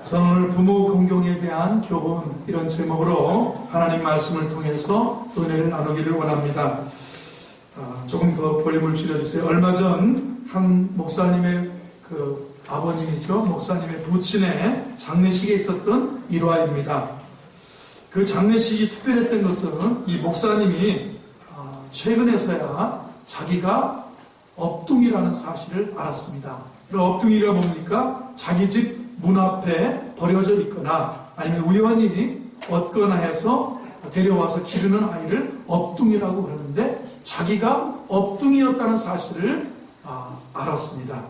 저는 오늘 부모 공경에 대한 교훈 이런 제목으로 하나님 말씀을 통해서 은혜를 나누기를 원합니다. 조금 더 볼륨을 줄여주세요. 얼마 전 한 목사님의 아버님이죠. 목사님의 부친의 장례식에 있었던 일화입니다. 그 장례식이 특별했던 것은 이 목사님이 최근에서야 자기가 업둥이라는 사실을 알았습니다. 그 업둥이가 뭡니까? 자기 집 문 앞에 버려져 있거나 아니면 우연히 얻거나 해서 데려와서 기르는 아이를 업둥이라고 그러는데 자기가 업둥이였다는 사실을 알았습니다.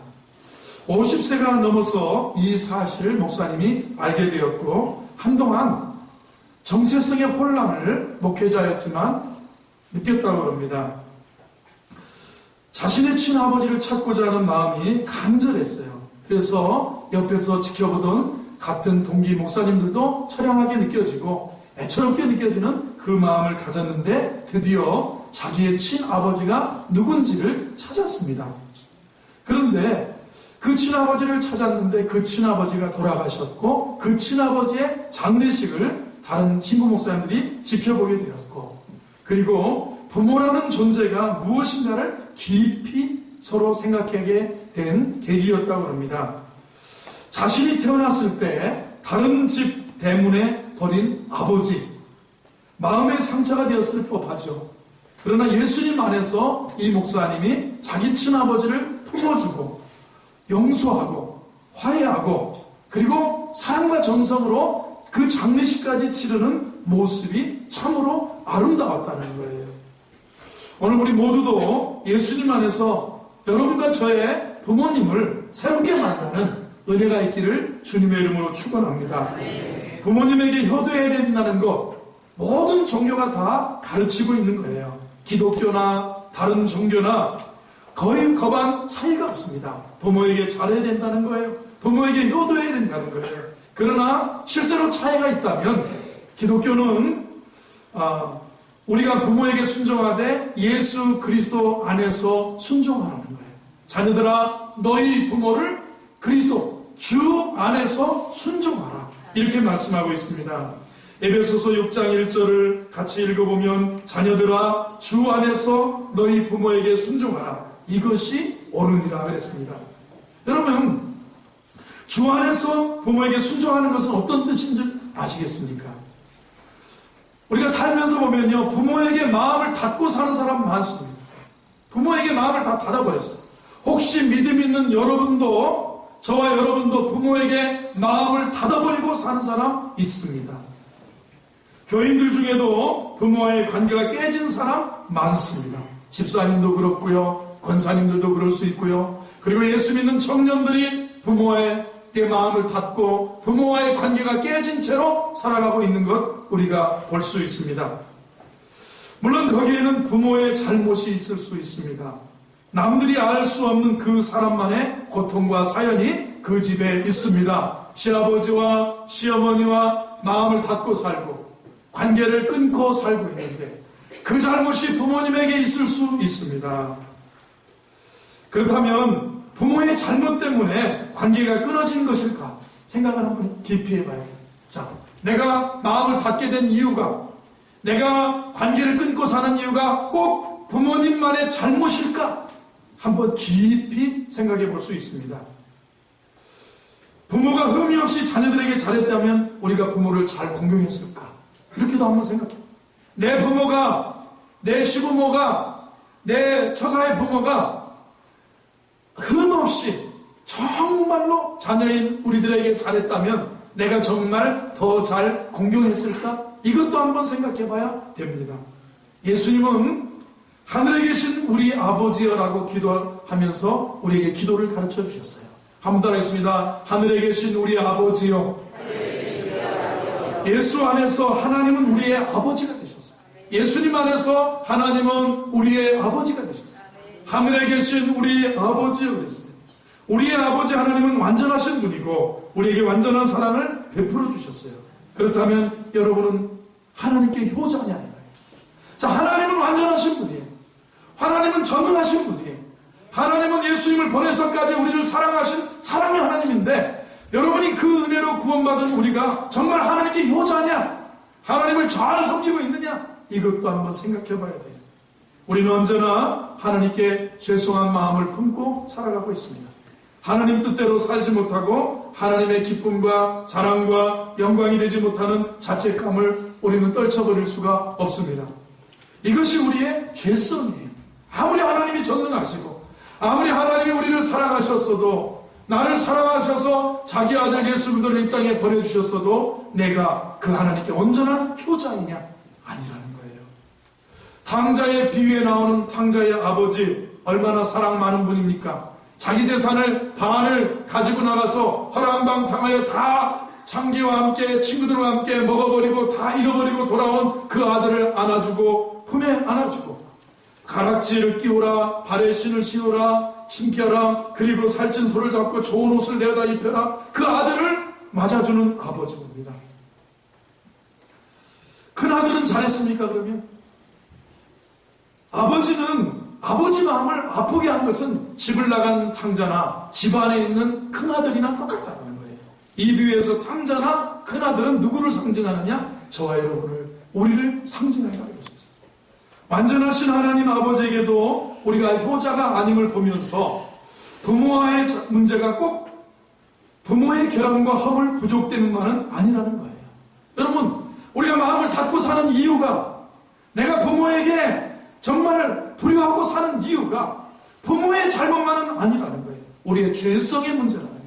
50세가 넘어서 이 사실을 목사님이 알게 되었고 한동안 정체성의 혼란을 목회자였지만 느꼈다고 합니다. 자신의 친아버지를 찾고자 하는 마음이 간절했어요. 그래서 옆에서 지켜보던 같은 동기 목사님들도 처량하게 느껴지고 애처롭게 느껴지는 그 마음을 가졌는데 드디어 자기의 친아버지가 누군지를 찾았습니다. 그런데 그 친아버지를 찾았는데 그 친아버지가 돌아가셨고 그 친아버지의 장례식을 다른 친구 목사님들이 지켜보게 되었고 그리고 부모라는 존재가 무엇인가를 깊이 서로 생각하게 된 계기였다고 합니다. 자신이 태어났을 때 다른 집 대문에 버린 아버지, 마음의 상처가 되었을 법하죠. 그러나 예수님 안에서 이 목사님이 자기 친아버지를 품어주고 용서하고 화해하고 그리고 사랑과 정성으로 그 장례식까지 치르는 모습이 참으로 아름다웠다는 거예요. 오늘 우리 모두도 예수님 안에서 여러분과 저의 부모님을 새롭게 만나는 은혜가 있기를 주님의 이름으로 축원합니다. 부모님에게 효도해야 된다는 것 모든 종교가 다 가르치고 있는 거예요. 기독교나 다른 종교나 거의 거반 차이가 없습니다. 부모에게 잘해야 된다는 거예요. 부모에게 효도해야 된다는 거예요. 그러나 실제로 차이가 있다면 기독교는 우리가 부모에게 순종하되 예수 그리스도 안에서 순종하라는 거예요. 자녀들아 너희 부모를 그리스도 주 안에서 순종하라 이렇게 말씀하고 있습니다. 에베소서 6장 1절을 같이 읽어보면 자녀들아 주 안에서 너희 부모에게 순종하라 이것이 옳으니라 그랬습니다. 여러분 주 안에서 부모에게 순종하는 것은 어떤 뜻인지 아시겠습니까? 우리가 살면서 보면요 부모에게 마음을 닫고 사는 사람 많습니다. 부모에게 마음을 다 닫아버렸어요. 혹시 믿음 있는 여러분도 저와 여러분도 부모에게 마음을 닫아버리고 사는 사람 있습니다. 교인들 중에도 부모와의 관계가 깨진 사람 많습니다. 집사님도 그렇고요. 권사님들도 그럴 수 있고요. 그리고 예수 믿는 청년들이 부모에게 마음을 닫고 부모와의 관계가 깨진 채로 살아가고 있는 것 우리가 볼 수 있습니다. 물론 거기에는 부모의 잘못이 있을 수 있습니다. 남들이 알 수 없는 그 사람만의 고통과 사연이 그 집에 있습니다. 시아버지와 시어머니와 마음을 닫고 살고 관계를 끊고 살고 있는데 그 잘못이 부모님에게 있을 수 있습니다. 그렇다면 부모의 잘못 때문에 관계가 끊어진 것일까? 생각을 한번 깊이 해봐요. 자, 내가 마음을 닫게 된 이유가 내가 관계를 끊고 사는 이유가 꼭 부모님만의 잘못일까? 한번 깊이 생각해 볼 수 있습니다. 부모가 흠이 없이 자녀들에게 잘했다면 우리가 부모를 잘 공경했을까? 이렇게도 한번 생각해. 내 부모가, 내 시부모가, 내 처가의 부모가 흠 없이 정말로 자녀인 우리들에게 잘했다면 내가 정말 더 잘 공경했을까? 이것도 한번 생각해 봐야 됩니다. 예수님은 하늘에 계신 우리 아버지여라고 기도하면서 우리에게 기도를 가르쳐 주셨어요. 한번 따라하겠습니다. 하늘에 계신 우리 아버지여. 예수 안에서 하나님은 우리의 아버지가 되셨어요. 예수님 안에서 하나님은 우리의 아버지가 되셨어요. 하늘에 계신 우리 아버지여 그랬어요. 우리의 아버지 하나님은 완전하신 분이고 우리에게 완전한 사랑을 베풀어 주셨어요. 그렇다면 여러분은 하나님께 효자냐? 자, 하나님은 완전하신 분이에요. 하나님은 전능하신 분이에요. 하나님은 예수님을 보내서까지 우리를 사랑하신 사랑의 하나님인데 여러분이 그 은혜로 구원 구원받은 우리가 정말 하나님께 효자냐? 하나님을 잘 섬기고 있느냐? 이것도 한번 생각해 봐야 돼요. 우리는 언제나 하나님께 죄송한 마음을 품고 살아가고 있습니다. 하나님 뜻대로 살지 못하고 하나님의 기쁨과 자랑과 영광이 되지 못하는 자책감을 우리는 떨쳐버릴 수가 없습니다. 이것이 우리의 죄성이에요. 아무리 하나님이 전능하시고 아무리 하나님이 우리를 사랑하셨어도, 나를 사랑하셔서 자기 아들 예수 그리스도를 이 땅에 보내주셨어도 내가 그 하나님께 온전한 효자이냐? 아니라는 거예요. 탕자의 비유에 나오는 탕자의 아버지, 얼마나 사랑 많은 분입니까? 자기 재산을 반을 가지고 나가서 허랑방탕하여 다 장기와 함께 친구들과 함께 먹어버리고 다 잃어버리고 돌아온 그 아들을 안아주고 품에 안아주고, 가락지를 끼우라, 발에 신을 씌우라, 신겨라, 그리고 살찐 소를 잡고 좋은 옷을 내어다 입혀라, 그 아들을 맞아주는 아버지입니다. 큰 아들은 잘했습니까? 그러면 아버지 마음을 아프게 한 것은 집을 나간 탕자나 집안에 있는 큰아들이나 똑같다는 거예요. 이 비유에서 탕자나 큰아들은 누구를 상징하느냐? 저와 여러분을, 우리를 상징하는 것입니다. 완전하신 하나님 아버지에게도 우리가 효자가 아님을 보면서 부모와의 문제가 꼭 부모의 결함과 허물 부족 때문만은 아니라는 거예요. 여러분, 우리가 마음을 닫고 사는 이유가, 내가 부모에게 정말 불효하고 사는 이유가 부모의 잘못만은 아니라는 거예요. 우리의 죄성의 문제라는 거예요.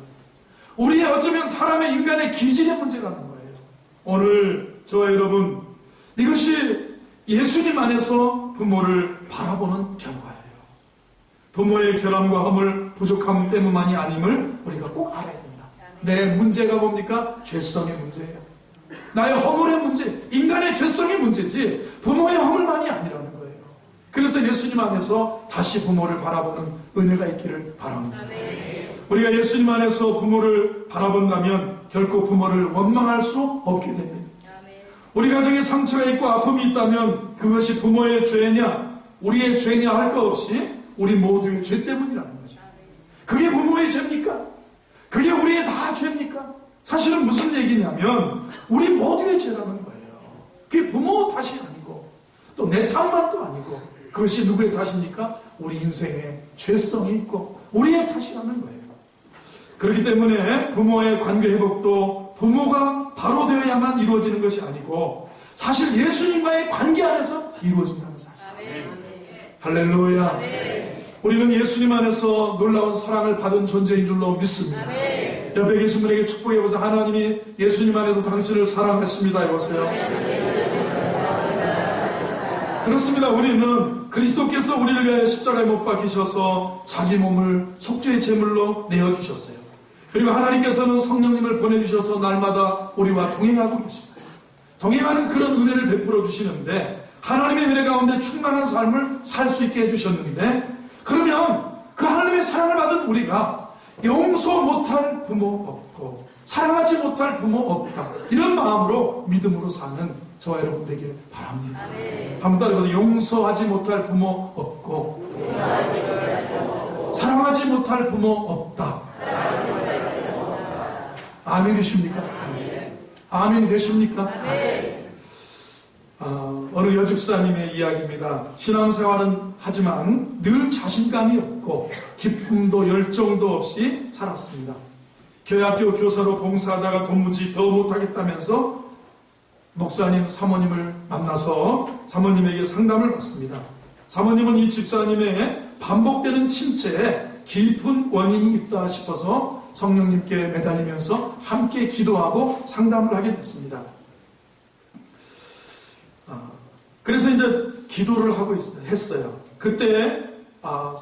우리의 어쩌면 사람의 인간의 기질의 문제라는 거예요. 오늘 저와 여러분, 이것이 예수님 안에서 부모를 바라보는 결과예요. 부모의 결함과 허물 부족함 때문만이 아님을 우리가 꼭 알아야 된다. 내 문제가 뭡니까? 죄성의 문제예요. 나의 허물의 문제, 인간의 죄성의 문제지 부모의 허물만이 아니라는 거예요. 그래서 예수님 안에서 다시 부모를 바라보는 은혜가 있기를 바랍니다. 우리가 예수님 안에서 부모를 바라본다면 결코 부모를 원망할 수 없게 됩니다. 우리 가정에 상처가 있고 아픔이 있다면 그것이 부모의 죄냐 우리의 죄냐 할 것 없이 우리 모두의 죄 때문이라는 거죠. 그게 부모의 죄입니까? 그게 우리의 다 죄입니까? 사실은 무슨 얘기냐면 우리 모두의 죄라는 거예요. 그게 부모 탓이 아니고 또 내 탓만도 아니고 그것이 누구의 탓입니까? 우리 인생에 죄성이 있고 우리의 탓이라는 거예요. 그렇기 때문에 부모의 관계 회복도 부모가 바로 되어야만 이루어지는 것이 아니고 사실 예수님과의 관계 안에서 이루어진다는 사실. 할렐루야. 우리는 예수님 안에서 놀라운 사랑을 받은 존재인 줄로 믿습니다. 옆에 계신 분에게 축복해보세요. 하나님이 예수님 안에서 당신을 사랑하십니다. 해보세요. 그렇습니다. 우리는 그리스도께서 우리를 위하여 십자가에 못 박히셔서 자기 몸을 속죄의 제물로 내어주셨어요. 그리고 하나님께서는 성령님을 보내주셔서 날마다 우리와 동행하고 계십니다. 동행하는 그런 은혜를 베풀어 주시는데 하나님의 은혜 가운데 충만한 삶을 살 수 있게 해주셨는데, 그러면 그 하나님의 사랑을 받은 우리가 용서 못할 부모 없고 사랑하지 못할 부모 없다, 이런 마음으로 믿음으로 사는 저와 여러분 되길 바랍니다. 한번 따라해보세요. 용서하지 못할 부모 없고 사랑하지 못할 부모 없다. 아멘이십니까? 아멘이 되십니까? 어느 여집사님의 이야기입니다. 신앙생활은 하지만 늘 자신감이 없고 기쁨도 열정도 없이 살았습니다. 교회학교 교사로 봉사하다가 도무지 더 못하겠다면서 목사님, 사모님을 만나서 사모님에게 상담을 받습니다. 사모님은 이 집사님의 반복되는 침체에 깊은 원인이 있다 싶어서 성령님께 매달리면서 함께 기도하고 상담을 하게 됐습니다. 그래서 이제 기도를 하고 했어요. 그때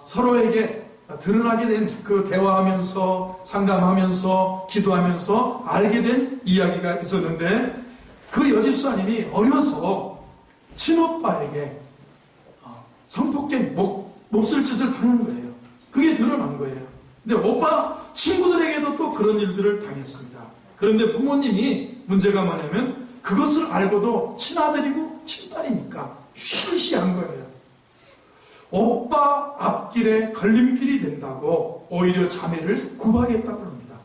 서로에게 드러나게 된 그 대화하면서 상담하면서 기도하면서 알게 된 이야기가 있었는데, 그 여집사님이 어려서 친오빠에게 성폭행, 몹쓸 짓을 당한 거예요. 그게 드러난 거예요. 근데 오빠 친구들에게도 또 그런 일들을 당했습니다. 그런데 부모님이 문제가 뭐냐면 그것을 알고도 친아들이고 친딸이니까 쉬쉬한 거예요. 오빠 앞길에 걸림길이 된다고 오히려 자매를 구박했다고 합니다.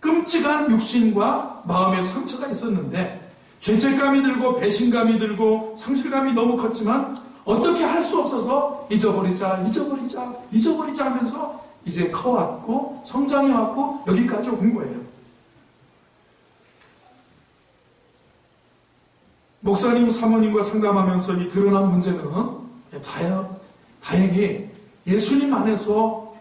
끔찍한 육신과 마음의 상처가 있었는데 죄책감이 들고 배신감이 들고 상실감이 너무 컸지만 어떻게 할 수 없어서 잊어버리자 하면서 이제 커왔고 성장해왔고 여기까지 온 거예요. 목사님 사모님과 상담하면서 이 드러난 문제는 다행히 예수님 안에서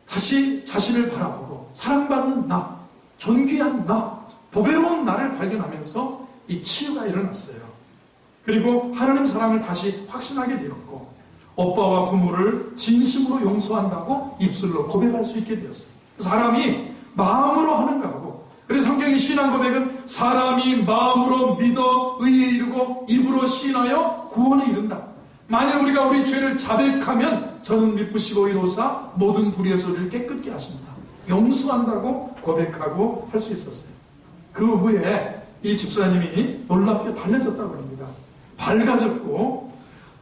다시 자신을 바라보고 사랑받는 나, 존귀한 나, 보배로운 나를 발견하면서 이 치유가 일어났어요. 그리고 하나님 사랑을 다시 확신하게 되었고 오빠와 부모를 진심으로 용서한다고 입술로 고백할 수 있게 되었어요. 사람이 마음으로 하는 거하고, 그래서 성경의 신앙 고백은 사람이 마음으로 믿어 의에 이르고 입으로 시인하여 구원에 이른다. 만일 우리가 우리 죄를 자백하면 저는 미쁘시고 이로사 모든 불의의 소리를 깨끗게 하신다. 용서한다고 고백하고 할 수 있었어요. 그 후에 이 집사님이 놀랍게 달라졌다고 합니다. 밝아졌고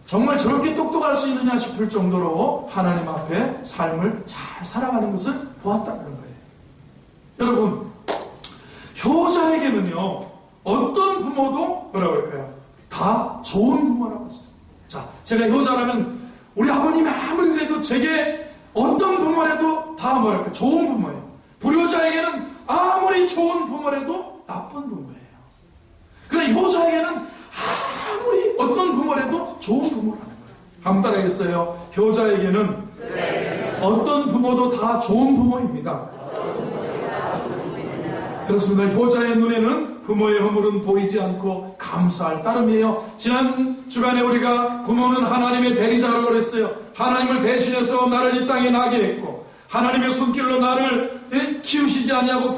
정말 저렇게 똑똑할 수 있느냐 싶을 정도로 하나님 앞에 삶을 잘 살아가는 것을 보았다는 거예요. 여러분, 효자에게는요 어떤 부모도 뭐라고 할까요? 다 좋은 부모라고 했어요. 자, 제가 효자라면 우리 아버님이 아무리 그래도 제게 어떤 부모라도 다 뭐랄까 좋은 부모예요. 불효자에게는 아무리 좋은 부모라도 나쁜 부모예요. 그러나 효자에게는 아무리 어떤 부모라도 좋은 부모라는 거예요. 한번 따라하겠어요? 효자에게는 어떤 부모도 다 좋은 부모입니다. 그렇습니다. 효자의 눈에는 부모의 허물은 보이지 않고 감사할 따름이에요. 지난 주간에 우리가 부모는 하나님의 대리자라고 그랬어요. 하나님을 대신해서 나를 이 땅에 나게 했고 하나님의 손길로 나를 키우시지 아니하고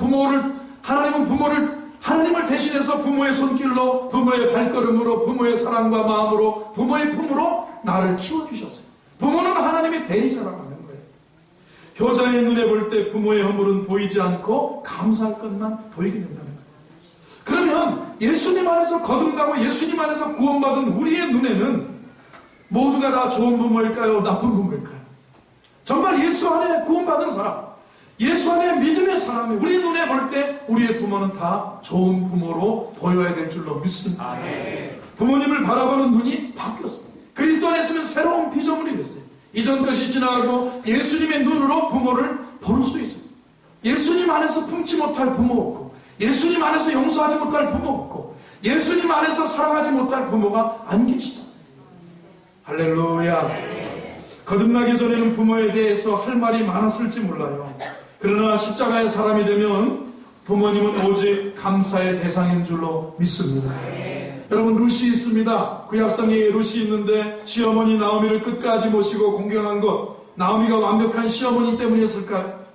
하나님을 대신해서 부모의 손길로, 부모의 발걸음으로, 부모의 사랑과 마음으로, 부모의 품으로 나를 키워주셨어요. 부모는 하나님의 대리자라고 하는 거예요. 효자의 눈에 볼 때 부모의 허물은 보이지 않고 감사할 것만 보이게 된다는 거예요. 그러면 예수님 안에서 거듭나고 예수님 안에서 구원받은 우리의 눈에는 모두가 다 좋은 부모일까요? 나쁜 부모일까요? 정말 예수 안에 구원받은 사람, 예수 안에 믿음의 사람이 우리 눈에 볼 때 우리의 부모는 다 좋은 부모로 보여야 될 줄로 믿습니다. 아멘. 부모님을 바라보는 눈이 바뀌었어요. 그리스도 안에 있으면 새로운 피조물이 됐어요. 이전 것이 지나가고 예수님의 눈으로 부모를 볼 수 있어요. 예수님 안에서 품지 못할 부모 없고, 예수님 안에서 용서하지 못할 부모 없고, 예수님 안에서 사랑하지 못할 부모가 안 계시다. 할렐루야. 거듭나기 전에는 부모에 대해서 할 말이 많았을지 몰라요. 그러나 십자가의 사람이 되면 부모님은 오직 감사의 대상인 줄로 믿습니다. 여러분, 룻이 있습니다. 구약성에 룻이 있는데 시어머니 나오미를 끝까지 모시고 공경한 것, 나오미가 완벽한 시어머니 때문이었을까요?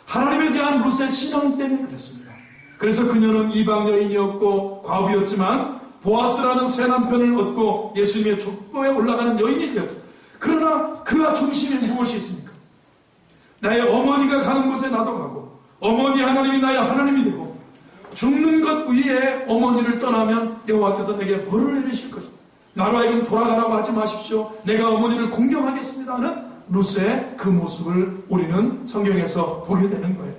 하나님에 대한 룻의 신앙 때문에 그랬습니다. 그래서 그녀는 이방 여인이었고 과부였지만 보아스라는 새 남편을 얻고 예수님의 족보에 올라가는 여인이 되었죠. 그러나 그가 중심에 무엇이 있습니까? 나의 어머니가 가는 곳에 나도 가고, 어머니 하나님이 나의 하나님이 되고, 죽는 것 위에 어머니를 떠나면 여호와께서 내게 벌을 내리실 것이다. 나로 하여금 돌아가라고 하지 마십시오. 내가 어머니를 공경하겠습니다 하는 룻의 그 모습을 우리는 성경에서 보게 되는 거예요.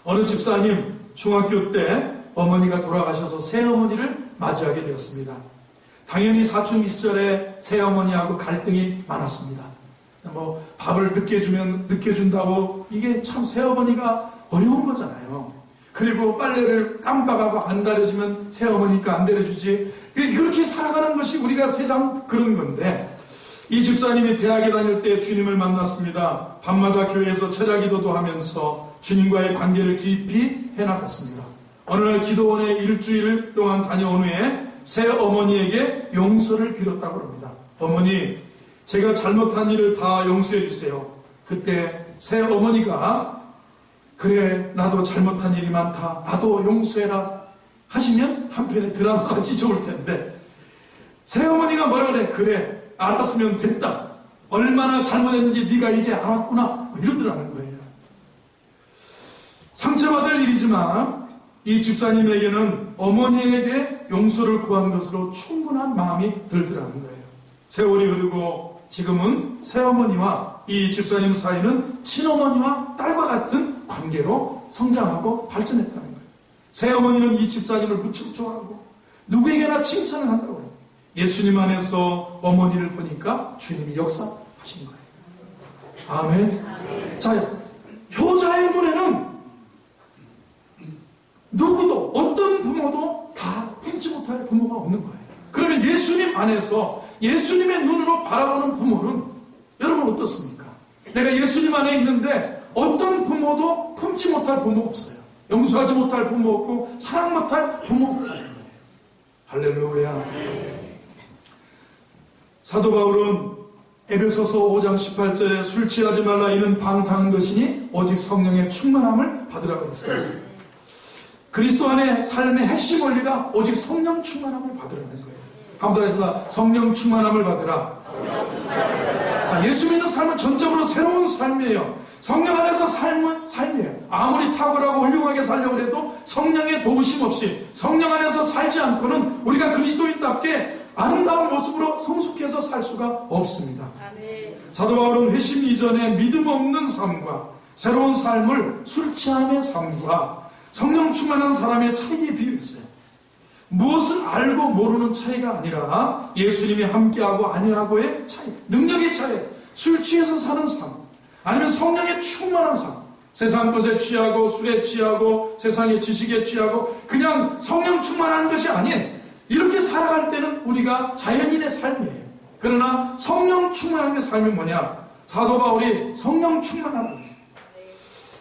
어느 집사님 중학교 때 어머니가 돌아가셔서 새어머니를 맞이하게 되었습니다. 당연히 사춘기 시절에 새어머니하고 갈등이 많았습니다. 밥을 늦게 주면 늦게 준다고, 이게 참 새어머니가 어려운 거잖아요. 그리고 빨래를 깜빡하고 안 다려주면 새어머니가 안 다려주지. 그렇게 살아가는 것이 우리가 세상 그런 건데, 이 집사님이 대학에 다닐 때 주님을 만났습니다. 밤마다 교회에서 철야기도도 하면서 주님과의 관계를 깊이 해나갔습니다. 어느 날 기도원에 일주일 동안 다녀온 후에 새어머니에게 용서를 빌었다고 합니다. 어머니, 제가 잘못한 일을 다 용서해 주세요. 그때 새어머니가 그래, 나도 잘못한 일이 많다, 나도 용서해라 하시면 한편의 드라마같이 좋을 텐데, 새어머니가 뭐라 그래? 그래, 알았으면 됐다. 얼마나 잘못했는지 네가 이제 알았구나. 이러더라는 거예요. 상처받을 일이지만 이 집사님에게는 어머니에게 용서를 구한 것으로 충분한 마음이 들더라는 거예요. 세월이 흐르고 지금은 새어머니와 이 집사님 사이는 친어머니와 딸과 같은 관계로 되고 성장하고 발전했다는 거예요. 새어머니는 이 집사님을 무척 좋아하고 누구에게나 칭찬을 한다고 해요. 예수님 안에서 어머니를 보니까 주님이 역사하신 거예요. 아멘. 자, 효자의 눈에는 누구도 어떤 부모도 다 품지 못할 부모가 없는 거예요. 그러면 예수님 안에서 예수님의 눈으로 바라보는 부모는 여러분 어떻습니까? 내가 예수님 안에 있는데 어떤 부모도 품지 못할 부모 없어요. 용서하지 못할 부모 없고 사랑 못할 부모 없는 거예요. 할렐루야. 사도 바울은 에베소서 5장 18절에 술 취하지 말라 이는 방탕한 것이니 오직 성령의 충만함을 받으라고 했어요. 그리스도 안에 삶의 핵심 원리가 오직 성령 충만함을 받으라는 거예요. 한번 더 성령 충만함을 받으라. 자, 예수 믿는 삶은 전적으로 새로운 삶이에요. 성령 안에서 삶은 삶이에요. 아무리 탁월하고 훌륭하게 살려고 해도 성령의 도우심 없이 성령 안에서 살지 않고는 우리가 그리스도인답게 아름다운 모습으로 성숙해서 살 수가 없습니다. 아멘. 사도 바울은 회심 이전의 믿음 없는 삶과 새로운 삶을 술 취함의 삶과 성령 충만한 사람의 차이에 비유했어요. 무엇을 알고 모르는 차이가 아니라 예수님이 함께하고 아니하고의 차이, 능력의 차이, 술 취해서 사는 삶, 아니면 성령의 충만한 삶, 세상 것에 취하고 술에 취하고 세상의 지식에 취하고 그냥 성령 충만한 것이 아닌 이렇게 살아갈 때는 우리가 자연인의 삶이에요. 그러나 성령 충만함의 삶이 뭐냐? 사도 바울이 성령 충만하라고 했어요.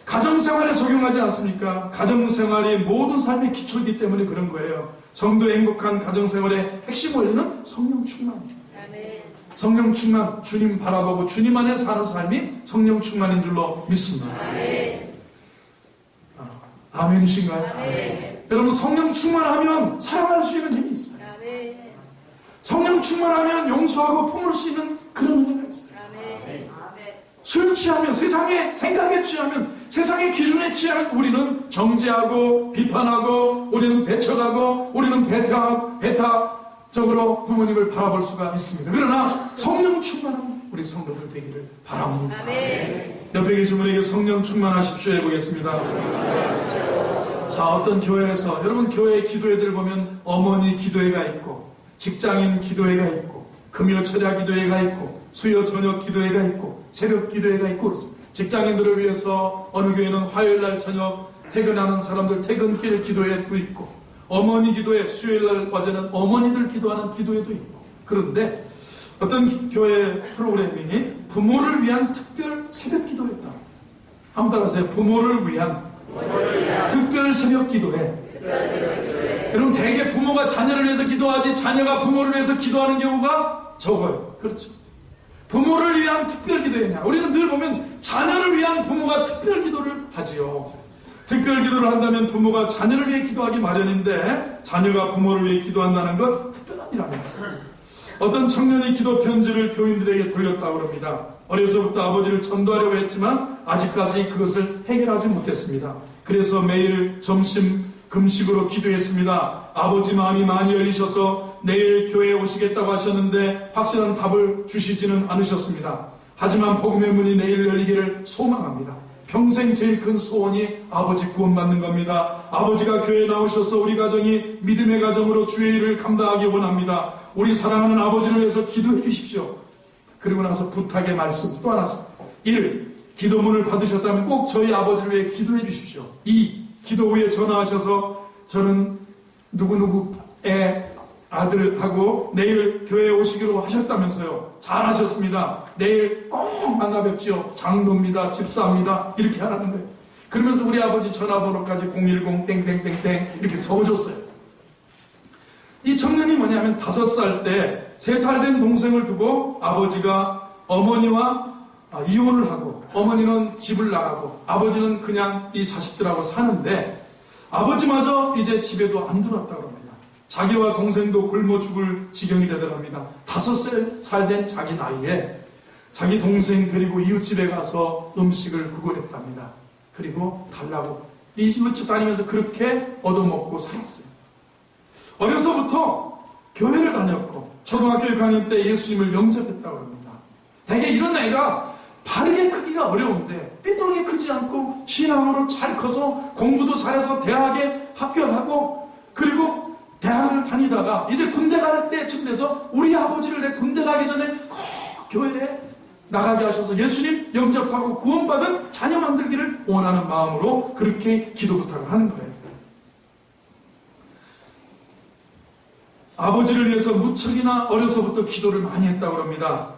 가정생활에 적용하지 않습니까? 가정생활이 모든 삶의 기초이기 때문에 그런 거예요. 성도의 행복한 가정생활의 핵심 원리는 성령 충만이에요. 성령 충만, 주님 바라보고 주님 안에 사는 삶이 성령 충만인 줄로 믿습니다. 아멘이신가요? 아멘. 여러분 성령 충만하면 사랑할 수 있는 힘이 있어요. 아멘. 성령 충만하면 용서하고 품을 수 있는 그런 은혜가 있어요. 아멘. 술 취하면 세상의 생각에 취하면 세상의 기준에 취하면 우리는 정죄하고 비판하고 우리는 배척하고 우리는 배타적으로 부모님을 바라볼 수가 있습니다. 그러나 성령 충만한 우리 성도들 되기를 바랍니다. 아멘. 옆에 계신 분에게 성령 충만하십시오 해보겠습니다. 자, 어떤 교회에서 여러분 교회 기도회들 보면 어머니 기도회가 있고 직장인 기도회가 있고 금요 철야 기도회가 있고 수요 저녁 기도회가 있고 새벽 기도회가 있고 그렇습니다. 직장인들을 위해서 어느 교회는 화요일날 저녁 퇴근하는 사람들 퇴근길 기도회도 있고 어머니 기도회 수요일날 어제는 어머니들 기도하는 기도회도 있고 그런데 어떤 교회 프로그램이 부모를 위한 특별 새벽 기도회다. 한번 따라하세요. 부모를 위한 특별 새벽 기도회. 여러분 대개 부모가 자녀를 위해서 기도하지 자녀가 부모를 위해서 기도하는 경우가 적어요. 그렇죠. 부모를 위한 특별 기도회냐. 우리는 늘 보면 자녀를 위한 부모가 특별 기도를 하지요. 특별 기도를 한다면 부모가 자녀를 위해 기도하기 마련인데 자녀가 부모를 위해 기도한다는 건 특별한 일 아니겠어요. 어떤 청년이 기도 편지를 교인들에게 돌렸다고 합니다. 어려서부터 아버지를 전도하려고 했지만 아직까지 그것을 해결하지 못했습니다. 그래서 매일 점심 금식으로 기도했습니다. 아버지 마음이 많이 열리셔서 내일 교회에 오시겠다고 하셨는데 확실한 답을 주시지는 않으셨습니다. 하지만 복음의 문이 내일 열리기를 소망합니다. 평생 제일 큰 소원이 아버지 구원받는 겁니다. 아버지가 교회에 나오셔서 우리 가정이 믿음의 가정으로 주의 일을 감당하기 원합니다. 우리 사랑하는 아버지를 위해서 기도해 주십시오. 그리고 나서 부탁의 말씀 또 하나. 1. 기도문을 받으셨다면 꼭 저희 아버지를 위해 기도해 주십시오. 2. 기도 후에 전화하셔서 저는 누구누구의 아들하고 내일 교회에 오시기로 하셨다면서요. 잘하셨습니다. 내일 꼭 만나 뵙지요. 장로입니다. 집사입니다. 이렇게 하라는 거예요. 그러면서 우리 아버지 전화번호까지 010 땡땡땡땡 이렇게 적어줬어요. 이 청년이 뭐냐면 5살 때 3살 된 동생을 두고 아버지가 어머니와 이혼을 하고 어머니는 집을 나가고 아버지는 그냥 이 자식들하고 사는데 아버지마저 이제 집에도 안 들어왔다고 합니다. 자기와 동생도 굶어 죽을 지경이 되더랍니다. 5살 된 자기 나이에 자기 동생 데리고 이웃집에 가서 음식을 구걸했답니다. 그리고 달라고 이 이웃집 다니면서 그렇게 얻어먹고 살았어요. 어려서부터 교회를 다녔고 초등학교 6학년 때 예수님을 영접했다고 합니다. 대개 이런 애가 바르게 크기가 어려운데 삐뚤게 크지 않고 신앙으로 잘 커서 공부도 잘해서 대학에 합격하고 그리고 대학을 다니다가 이제 군대 갈 때쯤 돼서 우리 아버지를 내 군대 가기 전에 꼭 교회에 나가게 하셔서 예수님 영접하고 구원받은 자녀 만들기를 원하는 마음으로 그렇게 기도 부탁을 하는 거예요. 아버지를 위해서 무척이나 어려서부터 기도를 많이 했다고 합니다.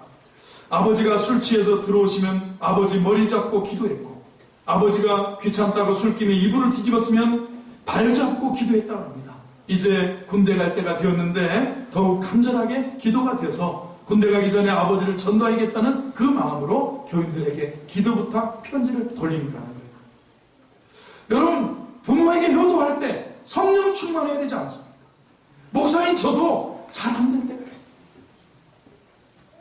아버지가 술 취해서 들어오시면 아버지 머리 잡고 기도했고, 아버지가 귀찮다고 술김에 이불을 뒤집었으면 발 잡고 기도했다고 합니다. 이제 군대 갈 때가 되었는데 더욱 간절하게 기도가 돼서 군대 가기 전에 아버지를 전도하겠다는 그 마음으로 교인들에게 기도 부탁 편지를 돌린 거라는 거예요. 여러분, 부모에게 효도할 때 성령 충만해야 되지 않습니까? 목사인 저도 잘 안 될 때가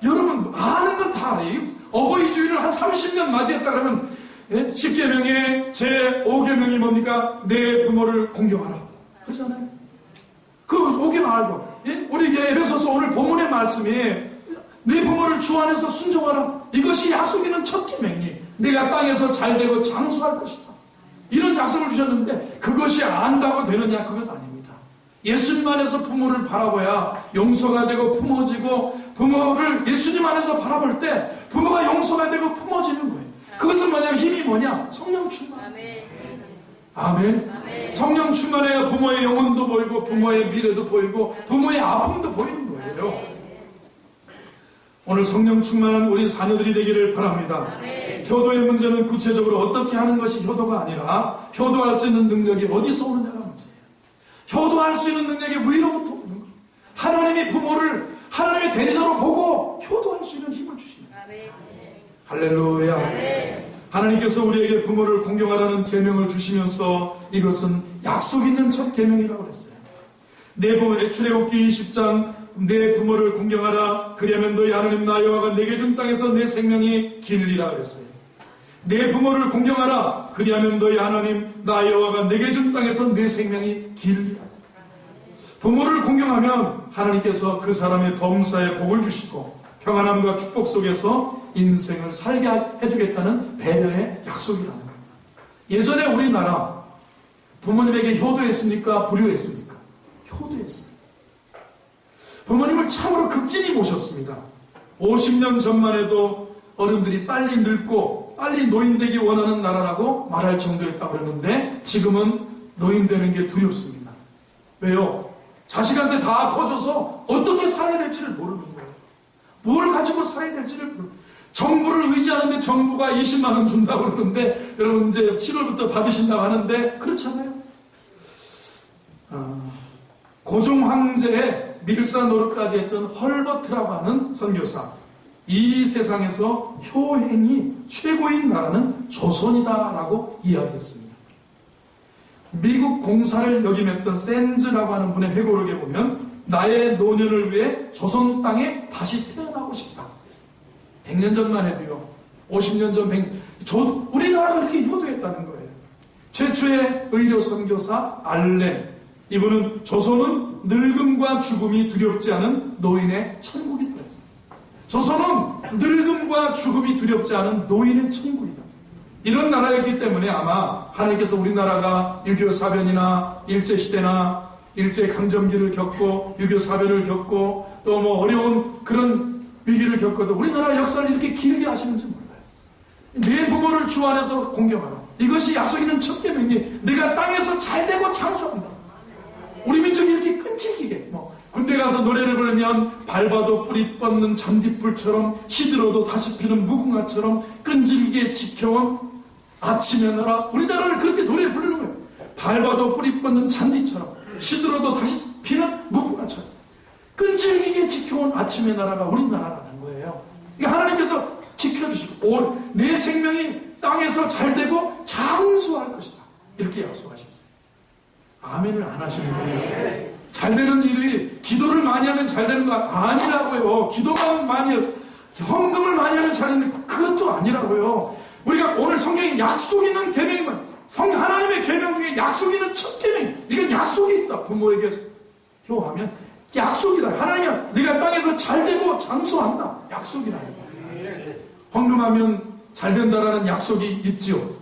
있어요. 여러분, 아는 건 다 알아요. 어버이 주일을 한 30년 맞이했다 그러면 10계명의 제 5계명이 뭡니까? 내 부모를 공경하라. 그러잖아요. 그 5계명 알고, 우리 에베소서 오늘 본문의 말씀이 내 부모를 주 안에서 순종하라. 이것이 약속이는 첫 계명이니 내가 땅에서 잘되고 장수할 것이다. 이런 약속을 주셨는데 그것이 안다고 되느냐? 그것 아닙니다. 예수님 안에서 부모를 바라봐야 용서가 되고 품어지고, 부모를 예수님 안에서 바라볼 때 부모가 용서가 되고 품어지는 거예요. 그것은 뭐냐면, 힘이 뭐냐? 성령 충만. 아멘. 아멘. 성령 충만해야 부모의 영혼도 보이고 부모의 미래도 보이고 부모의 아픔도 보이는 거예요. 아멘. 오늘 성령 충만한 우리 자녀들이 되기를 바랍니다. 아멘. 효도의 문제는 구체적으로 어떻게 하는 것이 효도가 아니라 효도할 수 있는 능력이 어디서 오느냐가 문제예요. 효도할 수 있는 능력이 위로부터 오는 거예요. 하나님이 부모를 하나님의 대리자로 보고 효도할 수 있는 힘을 주시는 거예요. 할렐루야. 아멘. 하나님께서 우리에게 부모를 공경하라는 계명을 주시면서 이것은 약속 있는 첫 계명이라고 했어요. 내 부모, 출애굽기 20장 내 부모를 공경하라. 그리하면 너희 하나님 나 여호와가 내게 준 땅에서 내 생명이 길리라 그랬어요. 내 부모를 공경하라. 그리하면 너희 하나님 나 여호와가 내게 준 땅에서 내 생명이 길리라. 부모를 공경하면 하나님께서 그 사람의 범사에 복을 주시고 평안함과 축복 속에서 인생을 살게 해주겠다는 배려의 약속이라는 거예요. 예전에 우리나라 부모님에게 효도했습니까? 불효했습니까? 효도했습니다. 부모님을 참으로 극진히 모셨습니다. 50년 전만 해도 어른들이 빨리 늙고 빨리 노인되기 원하는 나라라고 말할 정도였다고 그러는데 지금은 노인되는 게 두렵습니다. 왜요? 자식한테 다 퍼줘서 어떻게 살아야 될지를 모르는 거예요. 뭘 가지고 살아야 될지를 모르는, 정부를 의지하는데 정부가 20만 원 준다고 그러는데 여러분 이제 7월부터 받으신다고 하는데 그렇잖아요. 고종 황제의 밀사 노릇까지 했던 헐버트라고 하는 선교사, 이 세상에서 효행이 최고인 나라는 조선이다라고 이야기했습니다. 미국 공사를 역임했던 샌즈라고 하는 분의 회고록에 보면 나의 노년을 위해 조선 땅에 다시 태어나고 싶다. 100년 전만 해도요. 50년 전, 우리나라가 그렇게 효도했다는 거예요. 최초의 의료 선교사 알렌. 이분은 조선은 늙음과 죽음이 두렵지 않은 노인의 천국이다. 조선은 늙음과 죽음이 두렵지 않은 노인의 천국이다. 이런 나라였기 때문에 아마 하나님께서 우리나라가 6.25 사변이나 일제시대나 일제강점기를 겪고 6.25 사변을 겪고 또 뭐 어려운 그런 위기를 겪어도 우리나라 역사를 이렇게 길게 하시는지 몰라요. 내 부모를 주 안에서 공경하라. 이것이 약속 있는 첫 계명이 내가 땅에서 잘되고 장수한다. 우리 민족이 이렇게 끈질기게 군대 가서 노래를 부르면 밟아도 뿌리 뻗는 잔디불처럼 시들어도 다시 피는 무궁화처럼 끈질기게 지켜온 아침의 나라. 우리나라를 그렇게 노래 부르는 거예요. 밟아도 뿌리 뻗는 잔디처럼 시들어도 다시 피는 무궁화처럼 끈질기게 지켜온 아침의 나라가 우리나라라는 거예요. 이게 하나님께서 지켜주시고 내 생명이 땅에서 잘되고 장수할 것이다. 이렇게 약속하셨어요. 아멘을 안 하시는 거예요. 잘되는 일이 기도를 많이 하면 잘되는 거 아니라고요. 기도만 많이 헌금을 많이 하면 잘되는 그것도 아니라고요. 우리가 오늘 성경에 약속 있는 계명이면 성경 하나님의 계명 중에 약속 있는 첫 계명, 이건 약속이 있다. 부모에게 효하면 약속이다. 하나님이 네가 땅에서 잘되고 장수한다. 약속이라는 거예요. 헌금하면 잘 된다라는 약속이 있죠.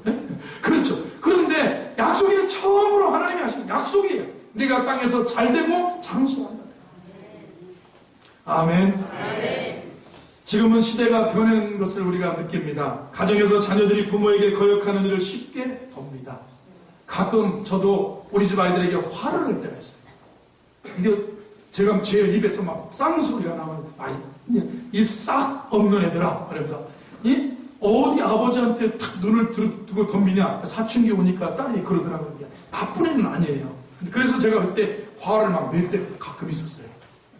그렇죠. 그런데 약속이 처음으로 하나님이 하신 약속이에요. 네가 땅에서 잘 되고 장수한다. 아멘. 지금은 시대가 변한 것을 우리가 느낍니다. 가정에서 자녀들이 부모에게 거역하는 일을 쉽게 봅니다. 가끔 저도 우리 집 아이들에게 화를 낼 때가 있어요. 이게 제가 제 입에서 막 쌍소리가 나면 이 싹 없는 애들아 그러면서 이 어디 아버지한테 탁 눈을 두고 덤비냐 사춘기 오니까 딸이 그러더라고요. 나쁜 애는 아니에요. 그래서 제가 그때 화를 막 낼 때 가끔 있었어요.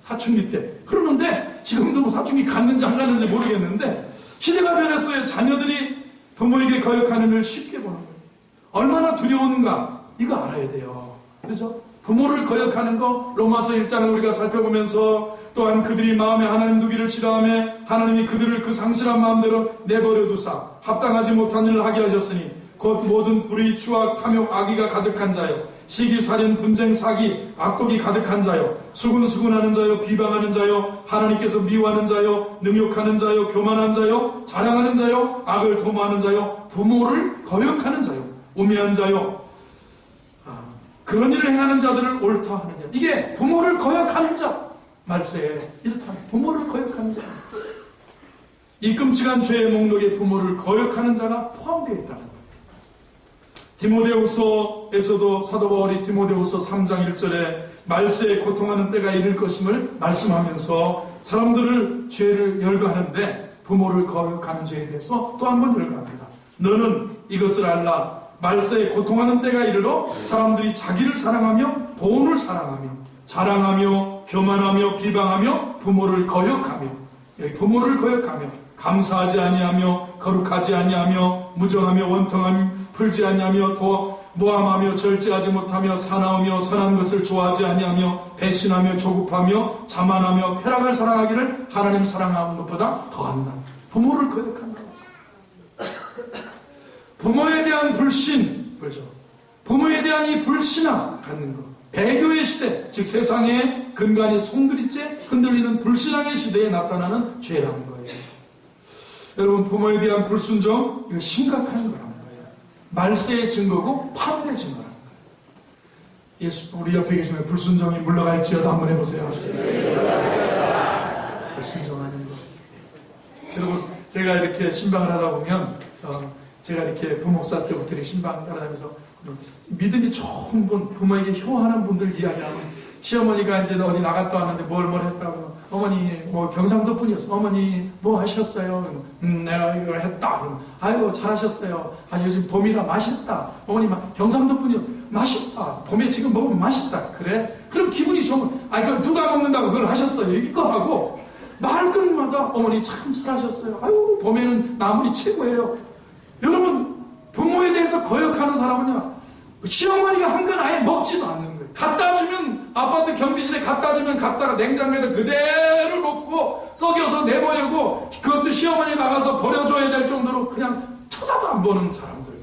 사춘기 때. 그러는데 지금도 사춘기 갔는지 안 갔는지 모르겠는데 시대가 변했어요. 자녀들이 부모에게 거역하는 일을 쉽게 보는 거예요. 얼마나 두려운가 이거 알아야 돼요. 그렇죠? 부모를 거역하는 거 로마서 1장을 우리가 살펴보면서 또한 그들이 마음에 하나님 두기를 싫어하며 하나님이 그들을 그 상실한 마음대로 내버려 두사 합당하지 못한 일을 하게 하셨으니 곧 모든 불의 추악 탐욕 악의가 가득한 자요 시기 살인 분쟁 사기 악독이 가득한 자요 수군수군하는 자요 비방하는 자요 하나님께서 미워하는 자요 능욕하는 자요 교만한 자요 자랑하는 자요 악을 도모하는 자요 부모를 거역하는 자요 우매한 자요 그런 일을 행하는 자들을 옳다 하느냐. 이게 부모를 거역하는 자 말세에 이렇다. 부모를 거역하는 자. 이 끔찍한 죄의 목록에 부모를 거역하는 자가 포함되어 있다는 거예요. 디모데후서에서도 사도 바울이 디모데후서 3장 1절에 말세에 고통하는 때가 이를 것임을 말씀하면서 사람들을 죄를 열거하는데 부모를 거역하는 죄에 대해서 또 한 번 열거합니다. 너는 이것을 알라. 말세에 고통하는 때가 이르러 사람들이 자기를 사랑하며 돈을 사랑하며 자랑하며 교만하며 비방하며 부모를 거역하며 부모를 거역하며 감사하지 아니하며 거룩하지 아니하며 무정하며 원통하며 풀지 아니하며 더 모함하며 절제하지 못하며 사나우며 선한 것을 좋아하지 아니하며 배신하며 조급하며 자만하며 쾌락을 사랑하기를 하나님 사랑하는 것보다 더한다. 부모를 거역한다. 부모에 대한 불신, 그렇죠? 부모에 대한 이 불신함 갖는 것. 배교의 시대, 즉 세상의 근간이 송두리째 흔들리는 불신앙의 시대에 나타나는 죄라는 거예요. 여러분, 부모에 대한 불순종, 이거 심각한 거라는 거예요. 말세의 증거고 파멸의 증거라는 거예요. 예수, 우리 옆에 계시면 불순종이 물러갈지어다 한번 해보세요. 불순종하는 거. 여러분, 제가 이렇게 신방을 하다 보면, 제가 이렇게 부목사 때부터 신방 따라다니면서 믿음이 좋은 분, 부모에게 효하는 분들 이야기하면 시어머니가 이제 어디 나갔다 왔는데 뭘 했다고 어머니 뭐 경상도 분이었어. 어머니 뭐 하셨어요? 내가 이걸 했다. 그럼 아이고 잘하셨어요. 아 요즘 봄이라 맛있다. 어머니 경상도 분이요. 맛있다. 봄에 지금 먹으면 맛있다. 그래? 그럼 기분이 좋으면 아 이거 누가 먹는다고 그걸 하셨어요. 이거 하고 말끝마다 어머니 참 잘하셨어요. 아유 봄에는 나물이 최고예요. 여러분 부모에 대해서 거역하는 사람은요 시어머니가 한 건 아예 먹지도 않는 거예요. 갖다 주면 아파트 경비실에 갖다 주면 갖다가 냉장고에다 그대로 놓고 썩여서 내버리고 그것도 시어머니 나가서 버려줘야 될 정도로 그냥 쳐다도 안 보는 사람들.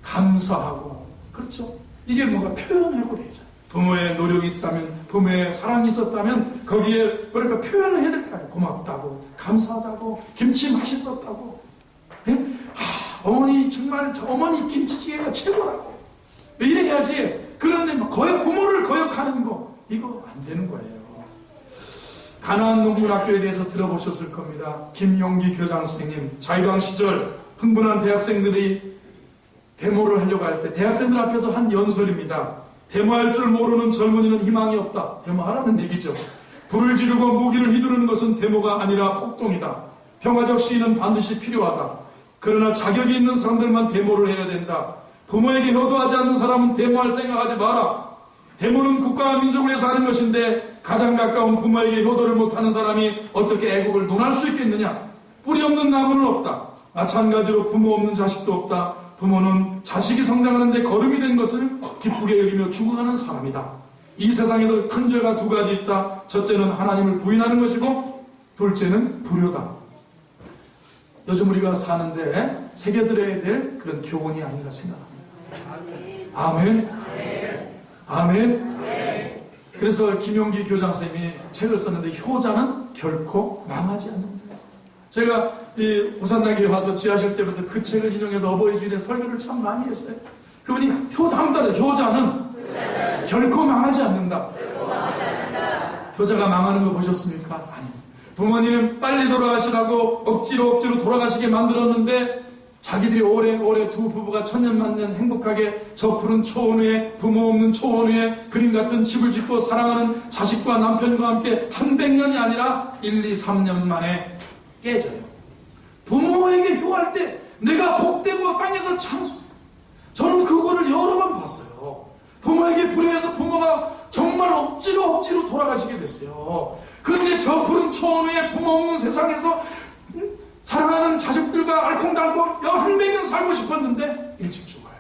감사하고 그렇죠. 이게 뭔가 표현해버려야죠. 부모의 노력이 있다면 부모의 사랑이 있었다면 거기에 뭐랄까 표현을 해야 될까요? 고맙다고 감사하다고 김치 맛있었다고 어머니 정말 어머니 김치찌개가 최고라고 이래야지. 그런데 부모를 거역하는 거 이거 안 되는 거예요. 가나안 농문학교에 대해서 들어보셨을 겁니다. 김용기 교장 선생님 자유당 시절 흥분한 대학생들이 데모를 하려고 할 때 대학생들 앞에서 한 연설입니다. 데모할 줄 모르는 젊은이는 희망이 없다. 데모하라는 얘기죠. 불을 지르고 무기를 휘두르는 것은 데모가 아니라 폭동이다. 평화적 시위는 반드시 필요하다. 그러나 자격이 있는 사람들만 데모를 해야 된다. 부모에게 효도하지 않는 사람은 데모할 생각하지 마라. 데모는 국가와 민족을 위해서 하는 것인데 가장 가까운 부모에게 효도를 못하는 사람이 어떻게 애국을 논할 수 있겠느냐. 뿌리 없는 나무는 없다. 마찬가지로 부모 없는 자식도 없다. 부모는 자식이 성장하는데 거름이 된 것을 기쁘게 여기며 죽어가는 사람이다. 이 세상에서 큰 죄가 두 가지 있다. 첫째는 하나님을 부인하는 것이고 둘째는 불효다. 요즘 우리가 사는데 새겨들어야 될 그런 교훈이 아닌가 생각합니다. 아멘. 아멘. 그래서 김용기 교장 선생님이 책을 썼는데 효자는 결코 망하지 않는다. 제가 이 오산나교에 와서 지하실 때부터 그 책을 인용해서 어버이 주일에 설교를 참 많이 했어요. 그분이 효자는 결코 망하지 않는다. 효자가 망하는 거 보셨습니까? 아니. 부모님 빨리 돌아가시라고 억지로 돌아가시게 만들었는데 자기들이 오래 두 부부가 천년만년 행복하게 저 푸른 초원 위에 부모 없는 초원 위에 그림 같은 집을 짓고 사랑하는 자식과 남편과 함께 한 100년이 아니라 1, 2, 3년 만에 깨져요. 부모에게 효할 때 내가 복되고 땅에서 장수. 저는 그거를 여러 번 봤어요. 부모에게 불행해서 부모가 정말 억지로 돌아가시게 됐어요. 그런데 저 푸른 초원 위에 부모 없는 세상에서 사랑하는 자식들과 알콩달콩 한 100년 살고 싶었는데 일찍 죽어요.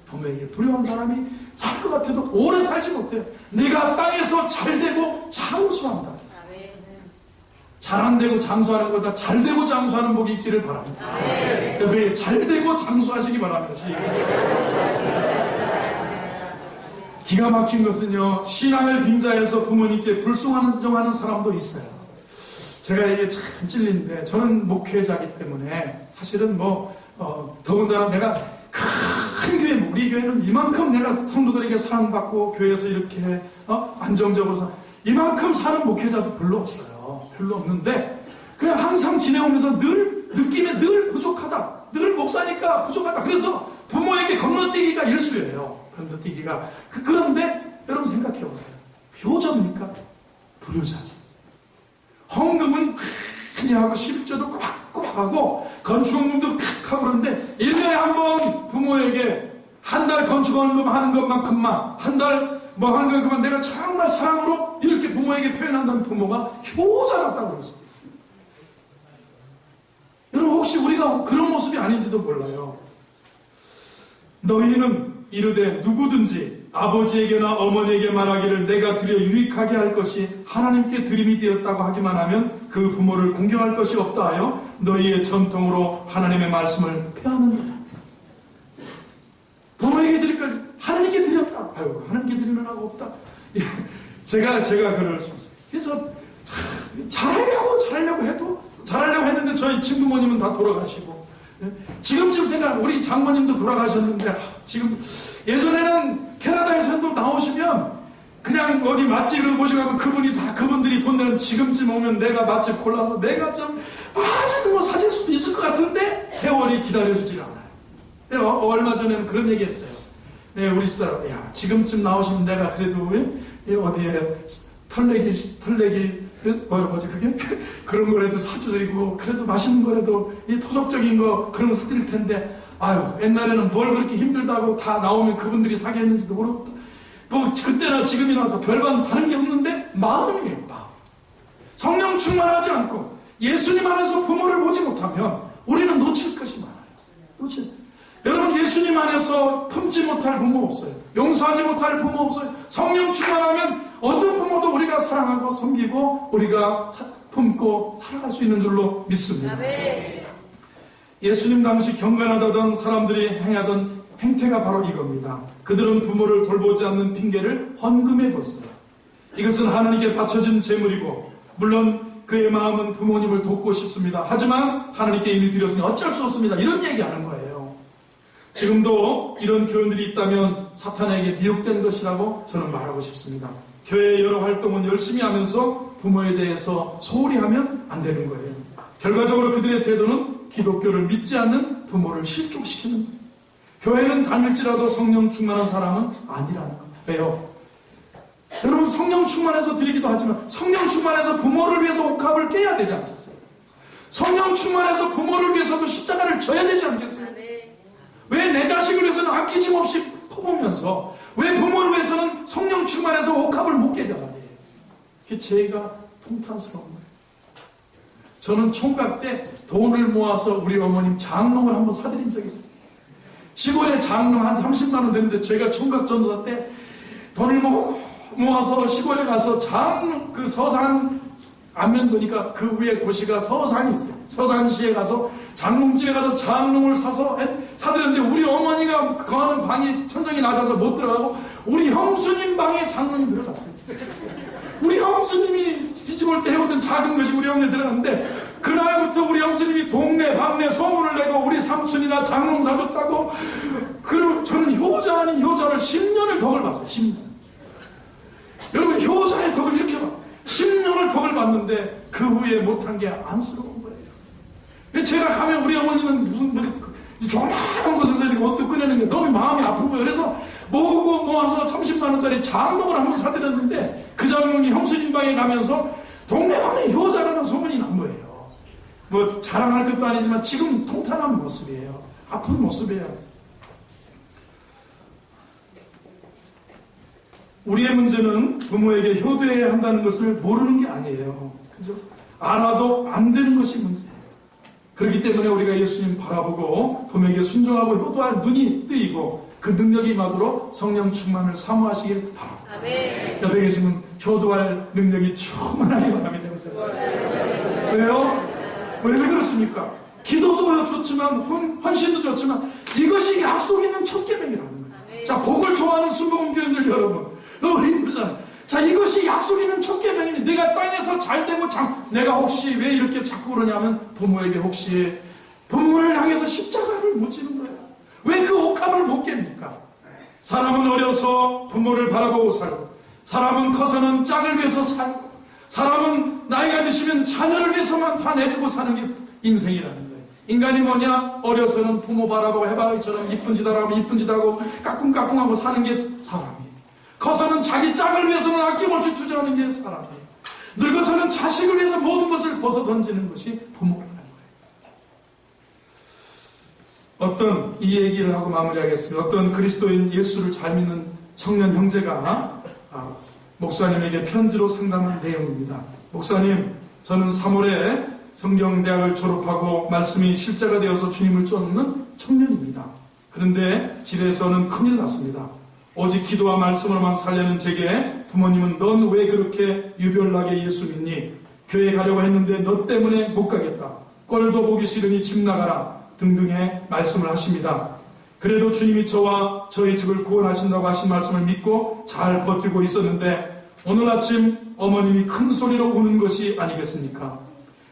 부모에게 불효한 사람이 살 것 같아도 오래 살지 못해요. 내가 땅에서 잘되고 장수한다. 잘 안 되고 장수하는 것보다 잘 되고 장수하는 복이 있기를 바랍니다. 여러분 잘 되고 장수하시기 바랍니다. 기가 막힌 것은요, 신앙을 빙자해서 부모님께 불순종하는 사람도 있어요. 제가 이게 참 찔린데, 저는 목회자이기 때문에 사실은 더군다나 내가 큰 교회, 우리 교회는 이만큼 내가 성도들에게 사랑받고 교회에서 이렇게 안정적으로 이만큼 사는 목회자도 별로 없어요. 별로 없는데 그냥 항상 지내오면서 늘 느낌에 늘 부족하다. 늘 목사니까 부족하다. 그래서 부모에게 건너뛰기가 일수예요. 건너뛰기가. 그런데 여러분 생각해보세요. 효자입니까? 불효자지. 헌금은 크게 하고 11조도 꼬박꼬박 하고 건축원금도 칵 하고 그러는데 1년에 한 번 부모에게 한 달 건축원금 하는 것만큼만 한 달 하는 것만 내가 정말 사랑으로 이렇게 부모에게 표현한다면 부모가 효자 같다고 그럴 수도 있어요. 여러분 혹시 우리가 그런 모습이 아닌지도 몰라요. 너희는 이르되 누구든지 아버지에게나 어머니에게 말하기를 내가 드려 유익하게 할 것이 하나님께 드림이 되었다고 하기만 하면 그 부모를 공경할 것이 없다 하여 너희의 전통으로 하나님의 말씀을 폐하는도다. 부모에게 드릴 걸 하나님께 드렸다. 아유, 하나님께 드리는 하고 없다. 제가 그럴 수 있어요. 그래서 잘하려고 했는데 저희 친부모님은 다 돌아가시고 지금쯤 우리 장모님도 돌아가셨는데 지금 예전에는 캐나다에서도 나오시면 그냥 어디 맛집을 모셔가면 그분들이 돈 내면 지금쯤 오면 내가 맛집 골라서 내가 좀 사줄 수도 있을 것 같은데 세월이 기다려주지가 않아요. 내가 얼마 전에는 그런 얘기 했어요. 네, 우리 집사람, 지금쯤 나오시면 내가 그래도 어디에 털내기 뭐지 그게? 그런 거라도 사줘드리고 그래도 맛있는 거라도 이 토속적인 거 그런 거 사드릴 텐데 옛날에는 뭘 그렇게 힘들다고 다 나오면 그분들이 사게 했는지도 모르겠다. 그때나 지금이나 별반 다른 게 없는데 마음이에요. 마음. 성령 충만하지 않고 예수님 안에서 부모를 보지 못하면 우리는 놓칠 것이 많아요. 여러분 예수님 안에서 품지 못할 부모 없어요. 용서하지 못할 부모 없어요. 성령 충만하면 어떤 부모도 우리가 사랑하고 섬기고 우리가 품고 살아갈 수 있는 줄로 믿습니다. 예수님 당시 경건하다던 사람들이 행하던 행태가 바로 이겁니다. 그들은 부모를 돌보지 않는 핑계를 헌금해 뒀어요. 이것은 하나님께 바쳐진 제물이고 물론 그의 마음은 부모님을 돕고 싶습니다. 하지만 하나님께 이미 드렸으니 어쩔 수 없습니다. 이런 얘기하는 거예요. 지금도 이런 교인들이 있다면 사탄에게 미혹된 것이라고 저는 말하고 싶습니다. 교회의 여러 활동은 열심히 하면서 부모에 대해서 소홀히 하면 안 되는 거예요. 결과적으로 그들의 태도는 기독교를 믿지 않는 부모를 실족시키는 거예요. 교회는 다닐지라도 성령 충만한 사람은 아니라는 거예요. 왜요? 여러분 성령 충만해서 드리기도 하지만 성령 충만해서 부모를 위해서 옥합을 깨야 되지 않겠어요? 성령 충만해서 부모를 위해서도 십자가를 져야 되지 않겠어요? 왜 내 자식을 위해서는 아끼짐 없이 퍼보면서 왜 부모를 위해서는 성령 충만해서 옥합을 못 깨냐 말이에요. 그게 제가 통탄스러운 거예요. 저는 총각 때 돈을 모아서 우리 어머님 장롱을 한번 사드린 적이 있어요. 시골에 장롱 한 30만 원 되는데 제가 총각 전도사 때 돈을 모아서 시골에 가서 그 서산 안면도니까 그 위에 도시가 서산이 있어요. 서산시에 가서 장롱집에 가서 장롱을 사드렸는데 우리 어머니가 거하는 방이 천장이 낮아서 못 들어가고 우리 형수님 방에 장롱이 들어갔어요. 우리 형수님이 시집 올 때 해오던 작은 것이 우리 어머니에 들어갔는데 그날부터 우리 형수님이 동네 방네 소문을 내고 우리 삼촌이나 장롱 사줬다고. 그리고 저는 효자 아닌 효자를 10년을 덕을 봤어요. 10년. 여러분 효자의 덕을 이렇게 봐. 10년을 덕을 봤는데 그 후에 못한 게 안쓰러운 거예요. 제가 가면 우리 어머니는 무슨 조그마한 곳에서 이렇게 옷도 꺼내는 게 너무 마음이 아픈 거예요. 그래서 모아서 30만 원짜리 장롱을 한번 사드렸는데 그 장롱이 형수님 방에 가면서 동네 방에 효자라는 소문이 난 거예요. 뭐 자랑할 것도 아니지만 지금 통탄한 모습이에요. 아픈 모습이에요. 우리의 문제는 부모에게 효도해야 한다는 것을 모르는 게 아니에요. 그죠? 알아도 안 되는 것이 문제예요. 그렇기 때문에 우리가 예수님 바라보고 부모에게 순종하고 효도할 눈이 뜨이고 그 능력이 임하도록 성령 충만을 사모하시길 바랍니다. 아멘. 옆에 계시면 효도할 능력이 충만하기 바랍니다. 왜요? 왜 그렇습니까? 기도도 좋지만 헌신도 좋지만 이것이 약속 있는 첫 계명이라는 거예요. 자, 복을 좋아하는 순복음 교인들 여러분, 우리 그러잖아요. 자, 이것이 약속 있는 첫 계명이니 내가 땅에서 잘되고 내가 혹시 왜 이렇게 자꾸 그러냐면 부모에게 혹시 부모를 향해서 십자가를 못 지는 거예요. 왜 그 옥합을 못 깹니까? 사람은 어려서 부모를 바라보고 살고, 사람은 커서는 짝을 위해서 살고, 사람은 나이가 드시면 자녀를 위해서만 다 내주고 사는 게 인생이라는 거예요. 인간이 뭐냐? 어려서는 부모 바라보고 해바라기처럼 이쁜 짓 하라고 이쁜 짓 하고 까꿍까꿍하고 사는 게 사람이에요. 커서는 자기 짝을 위해서는 아낌없이 투자하는 게 사람이에요. 늙어서는 자식을 위해서 모든 것을 벗어 던지는 것이 부모라는 거예요. 어떤 이 얘기를 하고 마무리하겠습니다. 어떤 그리스도인 예수를 잘 믿는 청년 형제가 목사님에게 편지로 상담한 내용입니다. 목사님, 저는 3월에 성경대학을 졸업하고 말씀이 실제가 되어서 주님을 쫓는 청년입니다. 그런데 집에서는 큰일 났습니다. 오직 기도와 말씀으로만 살려는 제게 부모님은 넌 왜 그렇게 유별나게 예수 믿니? 교회 가려고 했는데 너 때문에 못 가겠다. 꼴도 보기 싫으니 집 나가라. 등등의 말씀을 하십니다. 그래도 주님이 저와 저희 집을 구원하신다고 하신 말씀을 믿고 잘 버티고 있었는데 오늘 아침 어머님이 큰 소리로 우는 것이 아니겠습니까?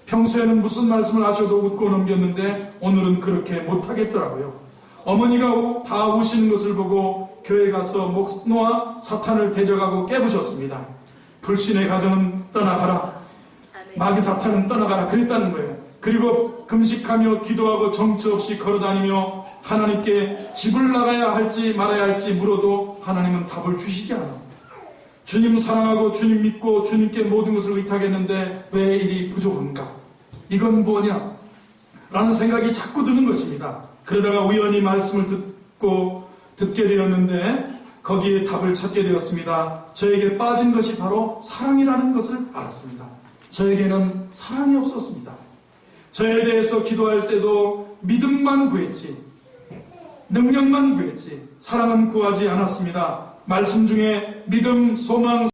평소에는 무슨 말씀을 하셔도 웃고 넘겼는데 오늘은 그렇게 못하겠더라고요. 어머니가 다 우시는 것을 보고 교회 가서 목 놓아 사탄을 대적하고 깨부셨습니다. 불신의 가정은 떠나가라. 마귀 사탄은 떠나가라. 그랬다는 거예요. 그리고 금식하며 기도하고 정처 없이 걸어다니며 하나님께 집을 나가야 할지 말아야 할지 물어도 하나님은 답을 주시지 않아. 주님 사랑하고 주님 믿고 주님께 모든 것을 의탁했는데 왜 일이 부족한가? 이건 뭐냐? 라는 생각이 자꾸 드는 것입니다. 그러다가 우연히 말씀을 듣게 되었는데 거기에 답을 찾게 되었습니다. 저에게 빠진 것이 바로 사랑이라는 것을 알았습니다. 저에게는 사랑이 없었습니다. 저에 대해서 기도할 때도 믿음만 구했지, 능력만 구했지, 사랑은 구하지 않았습니다. 말씀 중에 믿음, 소망,